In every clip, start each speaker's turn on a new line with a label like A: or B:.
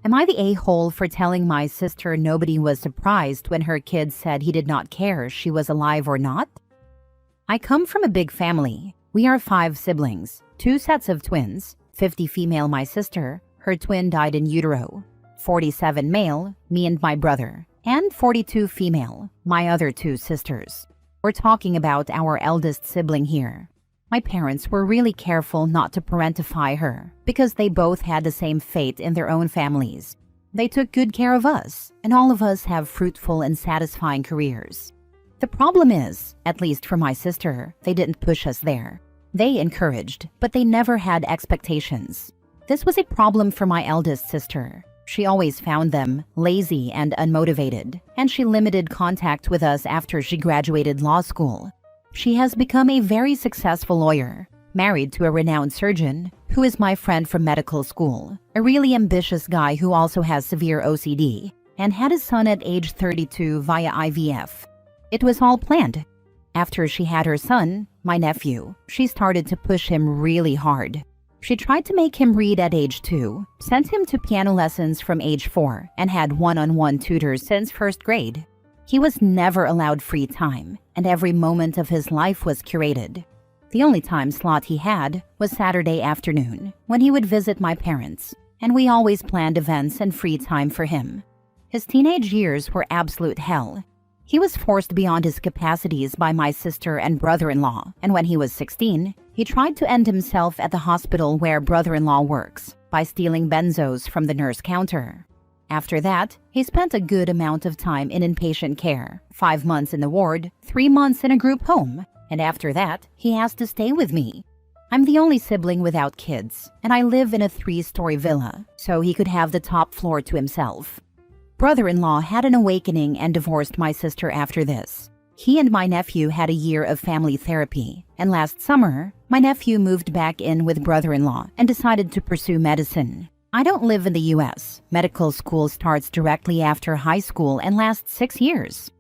A: Am I the a-hole for telling my sister nobody was surprised when her kids said he did not care she was alive or not? I come from a big family. We are 5 siblings, 2 sets of twins, 50 female my sister, her twin died in utero, 47 male, me and my brother, and 42 female, my other 2 sisters. We're talking about our eldest sibling here. My parents were really careful not to parentify her because they both had the same fate in their own families. They took good care of us, and all of us have fruitful and satisfying careers. The problem is, at least for my sister, they didn't push us there. They encouraged, but they never had expectations. This was a problem for my eldest sister. She always found them lazy and unmotivated, and she limited contact with us after she graduated law school. She has become a very successful lawyer, married to a renowned surgeon, who is my friend from medical school, a really ambitious guy who also has severe OCD, and had a son at age 32 via IVF. It was all planned. After she had her son, my nephew, she started to push him really hard. She tried to make him read at age 2, sent him to piano lessons from age 4, and had one-on-one tutors since first grade. He was never allowed free time, and every moment of his life was curated. The only time slot he had was Saturday afternoon, when he would visit my parents, and we always planned events and free time for him. His teenage years were absolute hell. He was forced beyond his capacities by my sister and brother-in-law, and when he was 16, he tried to end himself at the hospital where brother-in-law works by stealing benzos from the nurse counter. After that, he spent a good amount of time in inpatient care, 5 months in the ward, 3 months in a group home, and after that, he asked to stay with me. I'm the only sibling without kids, and I live in a 3-story villa, so he could have the top floor to himself. Brother-in-law had an awakening and divorced my sister after this. He and my nephew had a year of family therapy, and last summer, my nephew moved back in with brother-in-law and decided to pursue medicine. I don't live in the US. Medical school starts directly after high school and lasts 6 years.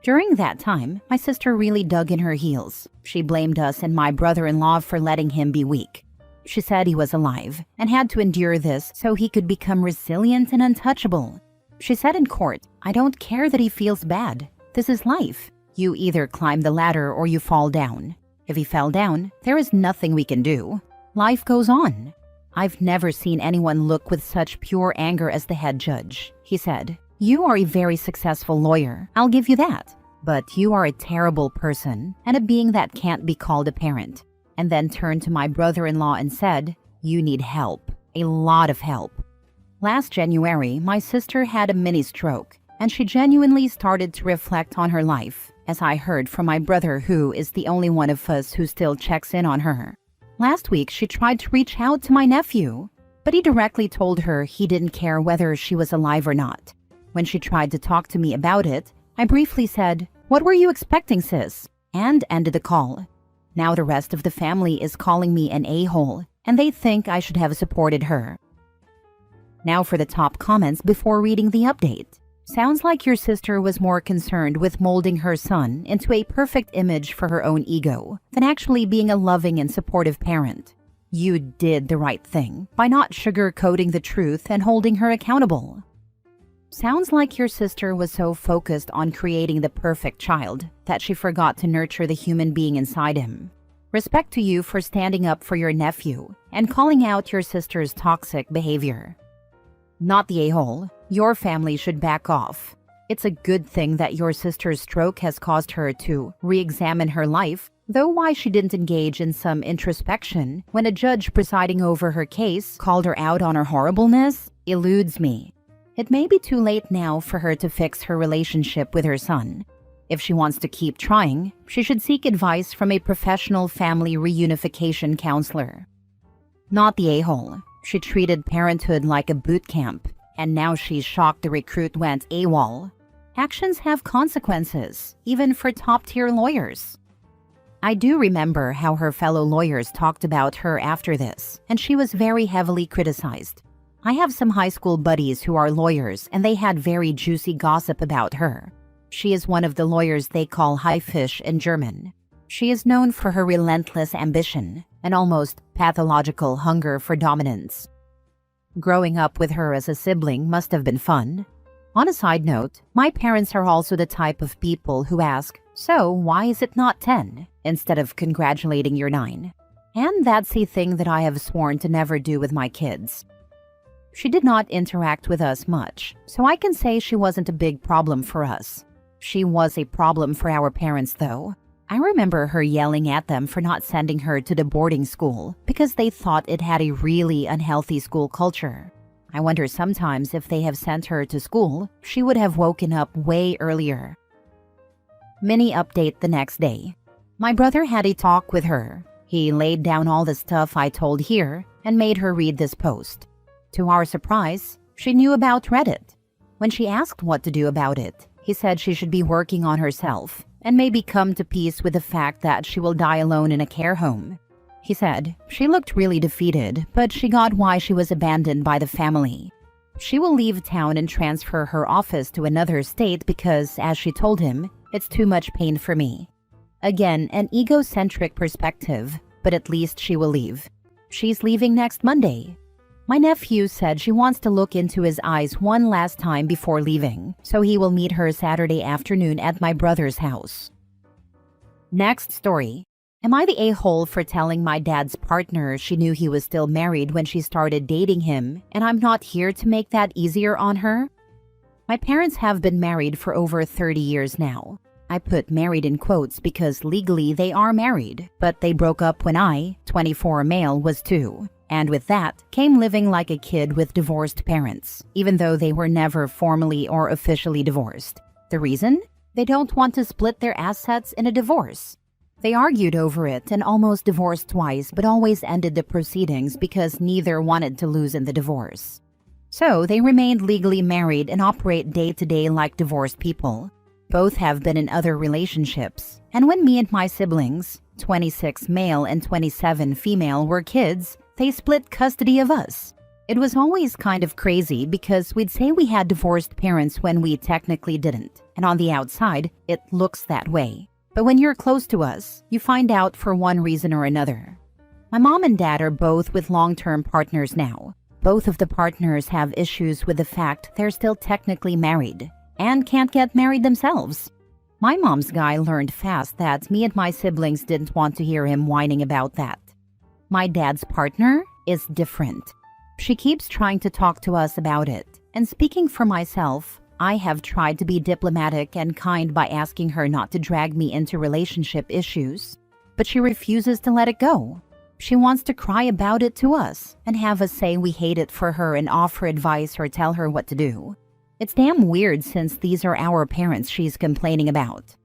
A: During that time, my sister really dug in her heels. She blamed us and my brother-in-law for letting him be weak. She said he was alive and had to endure this so he could become resilient and untouchable. She said in court, "I don't care that he feels bad. This is life. You either climb the ladder or you fall down. If he fell down, there is nothing we can do. Life goes on." I've never seen anyone look with such pure anger as the head judge. He said, "You are a very successful lawyer, I'll give you that. But you are a terrible person and a being that can't be called a parent." And then turned to my brother-in-law and said, "You need help, a lot of help." Last January, my sister had a mini stroke, and she genuinely started to reflect on her life, as I heard from my brother, who is the only one of us who still checks in on her. Last week, she tried to reach out to my nephew, but he directly told her he didn't care whether she was alive or not. When she tried to talk to me about it, I briefly said, "What were you expecting, sis?" and ended the call. Now the rest of the family is calling me an a-hole, and they think I should have supported her. Now for the top comments before reading the update. Sounds like your sister was more concerned with molding her son into a perfect image for her own ego than actually being a loving and supportive parent. You did the right thing by not sugarcoating the truth and holding her accountable. Sounds like your sister was so focused on creating the perfect child that she forgot to nurture the human being inside him. Respect to you for standing up for your nephew and calling out your sister's toxic behavior. Not the a-hole. Your family should back off. It's a good thing that your sister's stroke has caused her to re-examine her life, though why she didn't engage in some introspection when a judge presiding over her case called her out on her horribleness eludes me. It may be too late now for her to fix her relationship with her son. If she wants to keep trying, she should seek advice from a professional family reunification counselor. Not the a-hole. She treated parenthood like a boot camp, and now she's shocked the recruit went AWOL. Actions have consequences, even for top-tier lawyers. I do remember how her fellow lawyers talked about her after this, and she was very heavily criticized. I have some high school buddies who are lawyers, and they had very juicy gossip about her. She is one of the lawyers they call Haifisch in German. She is known for her relentless ambition and almost pathological hunger for dominance. Growing up with her as a sibling must have been fun. On a side note, my parents are also the type of people who ask, "So, why is it not 10?" instead of congratulating your 9. And that's a thing that I have sworn to never do with my kids. She did not interact with us much, so I can say she wasn't a big problem for us. She was a problem for our parents, though. I remember her yelling at them for not sending her to the boarding school because they thought it had a really unhealthy school culture. I wonder sometimes if they have sent her to school, she would have woken up way earlier. Mini update the next day. My brother had a talk with her. He laid down all the stuff I told here and made her read this post. To our surprise, she knew about Reddit. When she asked what to do about it, he said she should be working on herself and maybe come to peace with the fact that she will die alone in a care home. He said she looked really defeated, but she got why she was abandoned by the family. She will leave town and transfer her office to another state because, as she told him, it's too much pain for me. Again, an egocentric perspective, but at least she will leave. She's leaving next Monday. My nephew said she wants to look into his eyes one last time before leaving, so he will meet her Saturday afternoon at my brother's house. Next story. Am I the a-hole for telling my dad's partner she knew he was still married when she started dating him, and I'm not here to make that easier on her? My parents have been married for over 30 years now. I put married in quotes because legally they are married, but they broke up when I, 24 male, was 2. And with that, came living like a kid with divorced parents, even though they were never formally or officially divorced. The reason? They don't want to split their assets in a divorce. They argued over it and almost divorced twice, but always ended the proceedings because neither wanted to lose in the divorce. So they remained legally married and operate day-to-day like divorced people. Both have been in other relationships, and when me and my siblings, 26 male and 27 female, were kids, they split custody of us. It was always kind of crazy because we'd say we had divorced parents when we technically didn't, and on the outside, it looks that way. But when you're close to us, you find out for one reason or another. My mom and dad are both with long-term partners now. Both of the partners have issues with the fact they're still technically married and can't get married themselves. My mom's guy learned fast that me and my siblings didn't want to hear him whining about that. My dad's partner is different. She keeps trying to talk to us about it, and speaking for myself, I have tried to be diplomatic and kind by asking her not to drag me into relationship issues, but she refuses to let it go. She wants to cry about it to us and have us say we hate it for her and offer advice or tell her what to do. It's damn weird since these are our parents she's complaining about.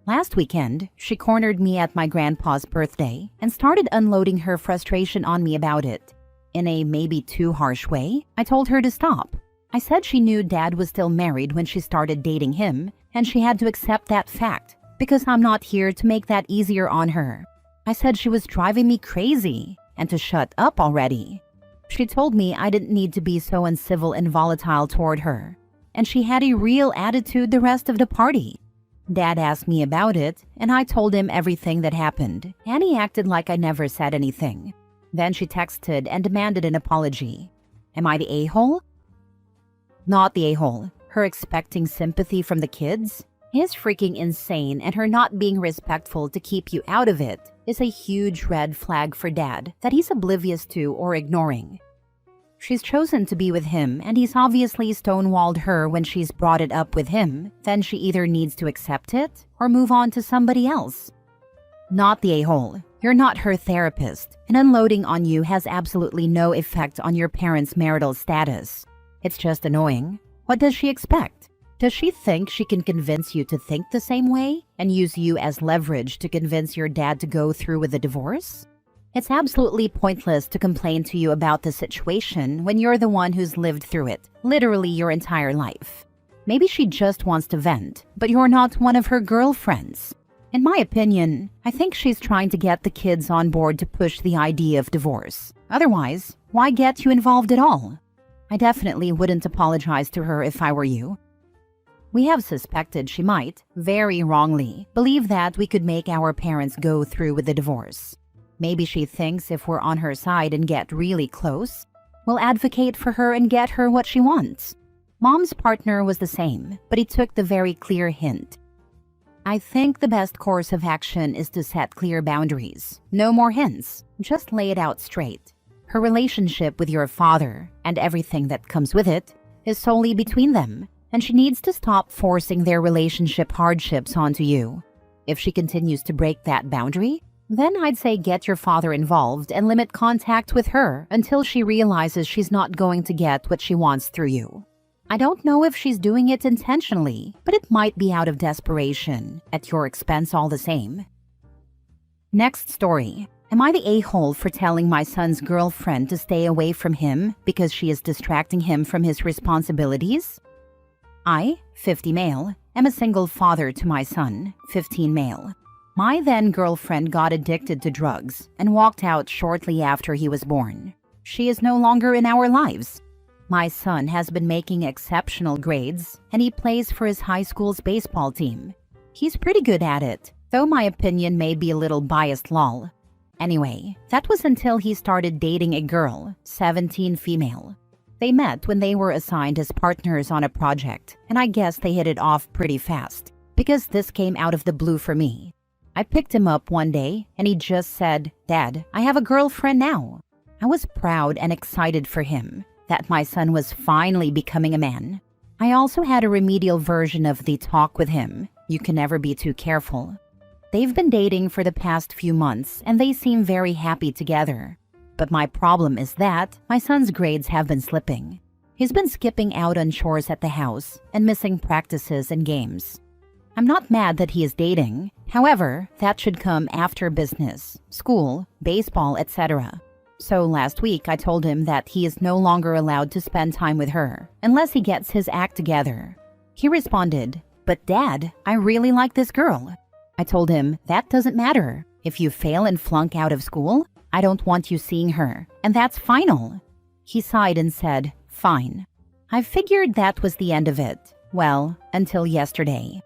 A: Last weekend, she cornered me at my grandpa's birthday and started unloading her frustration on me about it. In a maybe too harsh way, I told her to stop. I said she knew Dad was still married when she started dating him, and she had to accept that fact, because I'm not here to make that easier on her. I said she was driving me crazy, and to shut up already. She told me I didn't need to be so uncivil and volatile toward her, and she had a real attitude the rest of the party. Dad asked me about it, and I told him everything that happened, and he acted like I never said anything. Then she texted and demanded an apology. Am I the a-hole? Not the a-hole. Her expecting sympathy from the kids is freaking insane, and her not being respectful to keep you out of it is a huge red flag for Dad that he's oblivious to or ignoring. She's chosen to be with him, and he's obviously stonewalled her when she's brought it up with him. Then she either needs to accept it or move on to somebody else. Not the a-hole. You're not her therapist, and unloading on you has absolutely no effect on your parents' marital status. It's just annoying. What does she expect? Does she think she can convince you to think the same way and use you as leverage to convince your dad to go through with the divorce? It's absolutely pointless to complain to you about the situation when you're the one who's lived through it, literally your entire life. Maybe she just wants to vent, but you're not one of her girlfriends. In my opinion, I think she's trying to get the kids on board to push the idea of divorce. Otherwise, why get you involved at all? I definitely wouldn't apologize to her if I were you. We have suspected she might, very wrongly, believe that we could make our parents go through with the divorce. Maybe she thinks if we're on her side and get really close, will advocate for her and get her what she wants. Mom's partner was the same, but he took the very clear hint. I think the best course of action is to set clear boundaries. No more hints. Just lay it out straight. Her relationship with your father, and everything that comes with it, is solely between them, and she needs to stop forcing their relationship hardships onto you. If she continues to break that boundary, then I'd say get your father involved and limit contact with her until she realizes she's not going to get what she wants through you. I don't know if she's doing it intentionally, but it might be out of desperation, at your expense all the same. Next story. Am I the a-hole for telling my son's girlfriend to stay away from him because she is distracting him from his responsibilities? I, 50 male, am a single father to my son, 15 male. My then-girlfriend got addicted to drugs and walked out shortly after he was born. She is no longer in our lives. My son has been making exceptional grades, and he plays for his high school's baseball team. He's pretty good at it, though my opinion may be a little biased lol. Anyway, that was until he started dating a girl, 17 female. They met when they were assigned as partners on a project, and I guess they hit it off pretty fast, because this came out of the blue for me. I picked him up one day, and he just said, "Dad, I have a girlfriend now." I was proud and excited for him, that my son was finally becoming a man. I also had a remedial version of the talk with him. You can never be too careful. They've been dating for the past few months and they seem very happy together. But my problem is that my son's grades have been slipping. He's been skipping out on chores at the house and missing practices and games. I'm not mad that he is dating. However, that should come after business, school, baseball, etc. So last week I told him that he is no longer allowed to spend time with her unless he gets his act together. He responded, "But Dad, I really like this girl." I told him, "That doesn't matter. If you fail and flunk out of school, I don't want you seeing her, and that's final." He sighed and said, "Fine." I figured that was the end of it. Well, until yesterday.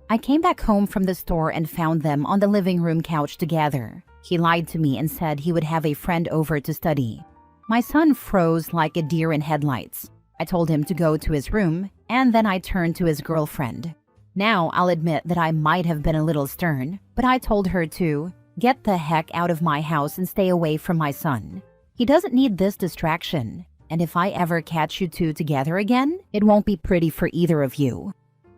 A: I came back home from the store and found them on the living room couch together. He lied to me and said he would have a friend over to study. My son froze like a deer in headlights. I told him to go to his room, and then I turned to his girlfriend. Now, I'll admit that I might have been a little stern, but I told her to get the heck out of my house and stay away from my son. He doesn't need this distraction, and if I ever catch you two together again, it won't be pretty for either of you.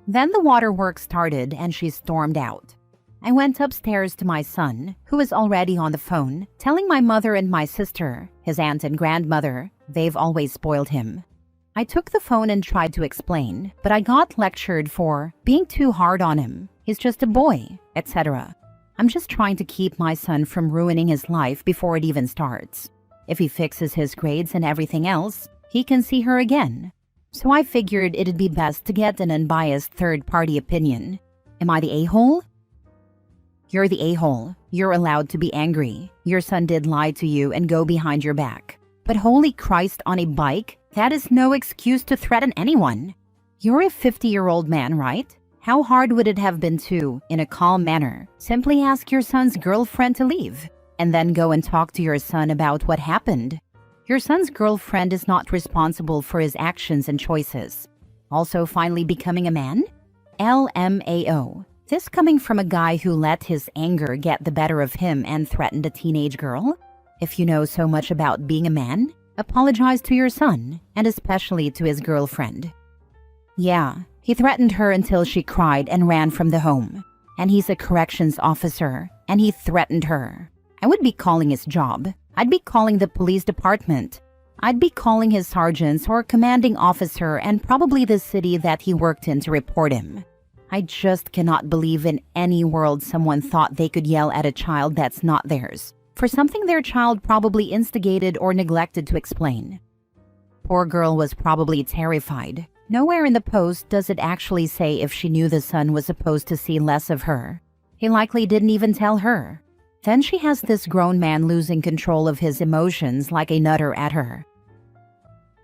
A: Then the waterworks started and she stormed out. I went upstairs to my son, who was already on the phone, telling my mother and my sister, his aunt and grandmother, they've always spoiled him. I took the phone and tried to explain, but I got lectured for being too hard on him. He's just a boy, etc. I'm just trying to keep my son from ruining his life before it even starts. If he fixes his grades and everything else, he can see her again. So I figured it'd be best to get an unbiased third-party opinion. Am I the a-hole? You're the a-hole. You're allowed to be angry. Your son did lie to you and go behind your back. But holy Christ, on a bike? That is no excuse to threaten anyone. You're a 50-year-old man, right? How hard would it have been to, in a calm manner, simply ask your son's girlfriend to leave, and then go and talk to your son about what happened? Your son's girlfriend is not responsible for his actions and choices. Also finally becoming a man? LMAO. This coming from a guy who let his anger get the better of him and threatened a teenage girl? If you know so much about being a man, apologize to your son, and especially to his girlfriend. Yeah, he threatened her until she cried and ran from the home. And he's a corrections officer, and he threatened her. I would be calling his job. I'd be calling the police department. I'd be calling his sergeants or commanding officer and probably the city that he worked in to report him. I just cannot believe in any world someone thought they could yell at a child that's not theirs, for something their child probably instigated or neglected to explain. Poor girl was probably terrified. Nowhere in the post does it actually say if she knew the son was supposed to see less of her. He likely didn't even tell her. Then she has this grown man losing control of his emotions like a nutter at her.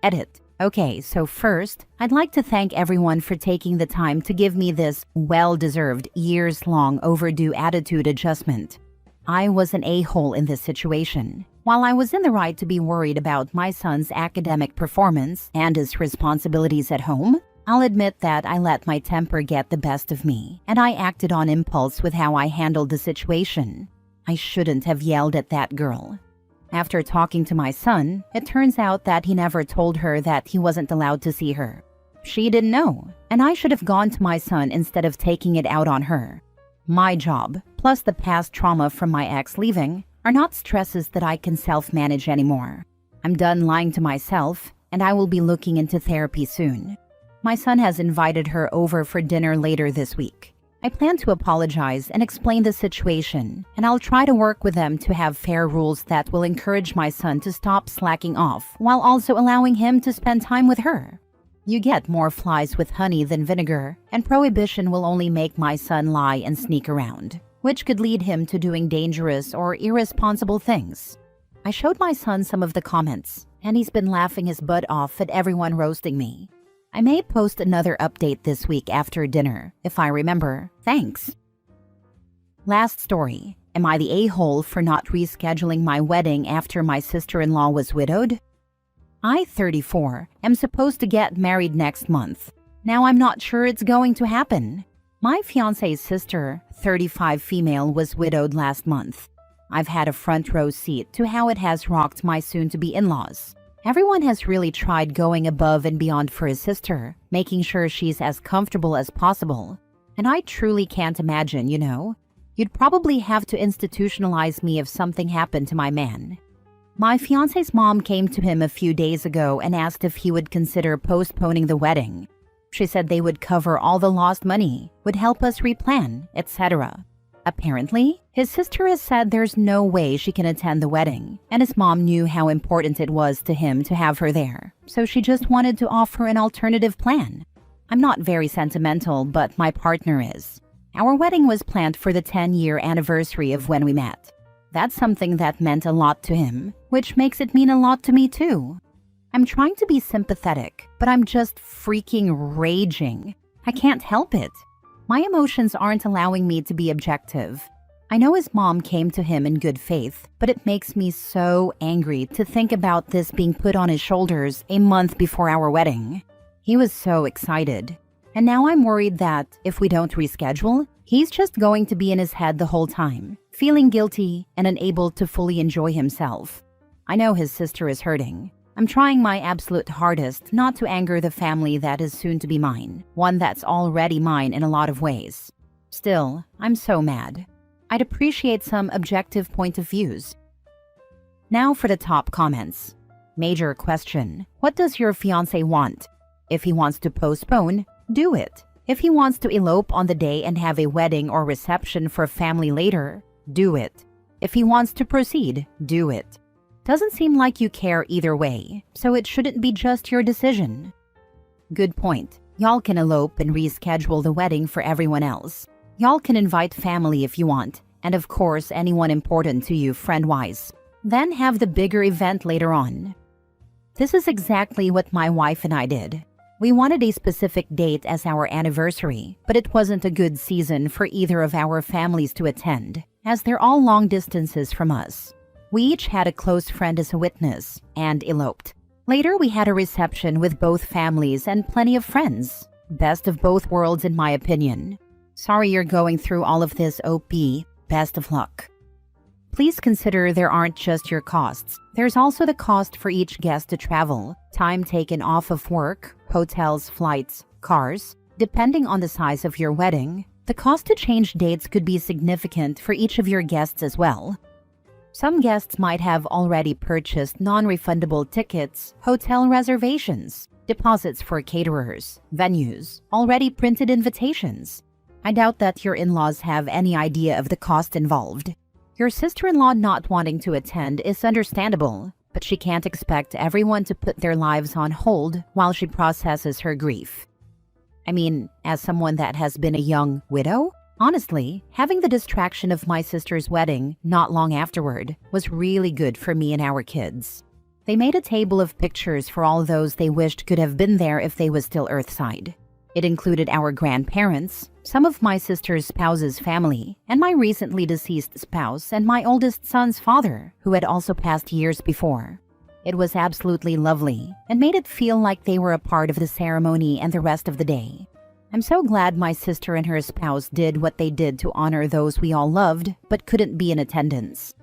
A: Edit. Okay, so first, I'd like to thank everyone for taking the time to give me this well-deserved, years-long overdue attitude adjustment. I was an a-hole in this situation. While I was in the right to be worried about my son's academic performance and his responsibilities at home, I'll admit that I let my temper get the best of me, and I acted on impulse with how I handled the situation. I shouldn't have yelled at that girl. After talking to my son, it turns out that he never told her that he wasn't allowed to see her. She didn't know, and I should have gone to my son instead of taking it out on her. My job, plus the past trauma from my ex leaving, are not stresses that I can self-manage anymore. I'm done lying to myself, and I will be looking into therapy soon. My son has invited her over for dinner later this week. I plan to apologize and explain the situation, and I'll try to work with them to have fair rules that will encourage my son to stop slacking off while also allowing him to spend time with her. You get more flies with honey than vinegar, and prohibition will only make my son lie and sneak around, which could lead him to doing dangerous or irresponsible things. I showed my son some of the comments, and he's been laughing his butt off at everyone roasting me. I may post another update this week after dinner, if I remember. Thanks. Last story. Am I the a-hole for not rescheduling my wedding after my sister-in-law was widowed? I, 34, am supposed to get married next month. Now I'm not sure it's going to happen. My fiancé's sister, 35 female, was widowed last month. I've had a front row seat to how it has rocked my soon-to-be in-laws. Everyone has really tried going above and beyond for his sister, making sure she's as comfortable as possible. And I truly can't imagine, You'd probably have to institutionalize me if something happened to my man. My fiancé's mom came to him a few days ago and asked if he would consider postponing the wedding. She said they would cover all the lost money, would help us replan, etc. Apparently, his sister has said there's no way she can attend the wedding, and his mom knew how important it was to him to have her there, so she just wanted to offer an alternative plan. I'm not very sentimental, but my partner is. Our wedding was planned for the 10-year anniversary of when we met. That's something that meant a lot to him, which makes it mean a lot to me too. I'm trying to be sympathetic, but I'm just freaking raging. I can't help it. My emotions aren't allowing me to be objective. I know his mom came to him in good faith, but it makes me so angry to think about this being put on his shoulders a month before our wedding. He was so excited. And now I'm worried that if we don't reschedule, he's just going to be in his head the whole time, feeling guilty and unable to fully enjoy himself. I know his sister is hurting. I'm trying my absolute hardest not to anger the family that is soon to be mine, one that's already mine in a lot of ways. Still, I'm so mad. I'd appreciate some objective point of views. Now for the top comments. Major question. What does your fiancé want? If he wants to postpone, do it. If he wants to elope on the day and have a wedding or reception for family later, do it. If he wants to proceed, do it. Doesn't seem like you care either way, so it shouldn't be just your decision. Good point. Y'all can elope and reschedule the wedding for everyone else. Y'all can invite family if you want, and of course anyone important to you friend-wise. Then have the bigger event later on. This is exactly what my wife and I did. We wanted a specific date as our anniversary, but it wasn't a good season for either of our families to attend, as they're all long distances from us. We each had a close friend as a witness, and eloped. Later, we had a reception with both families and plenty of friends. Best of both worlds in my opinion. Sorry you're going through all of this, OP. Best of luck. Please consider there aren't just your costs. There's also the cost for each guest to travel, time taken off of work, hotels, flights, cars. Depending on the size of your wedding, the cost to change dates could be significant for each of your guests as well. Some guests might have already purchased non-refundable tickets, hotel reservations, deposits for caterers, venues, already printed invitations. I doubt that your in-laws have any idea of the cost involved. Your sister-in-law not wanting to attend is understandable, but she can't expect everyone to put their lives on hold while she processes her grief. I mean, as someone that has been a young widow, honestly, having the distraction of my sister's wedding not long afterward was really good for me and our kids. They made a table of pictures for all those they wished could have been there if they was still earthside. It included our grandparents, some of my sister's spouse's family, and my recently deceased spouse and my oldest son's father, who had also passed years before. It was absolutely lovely and made it feel like they were a part of the ceremony and the rest of the day. I'm so glad my sister and her spouse did what they did to honor those we all loved but couldn't be in attendance.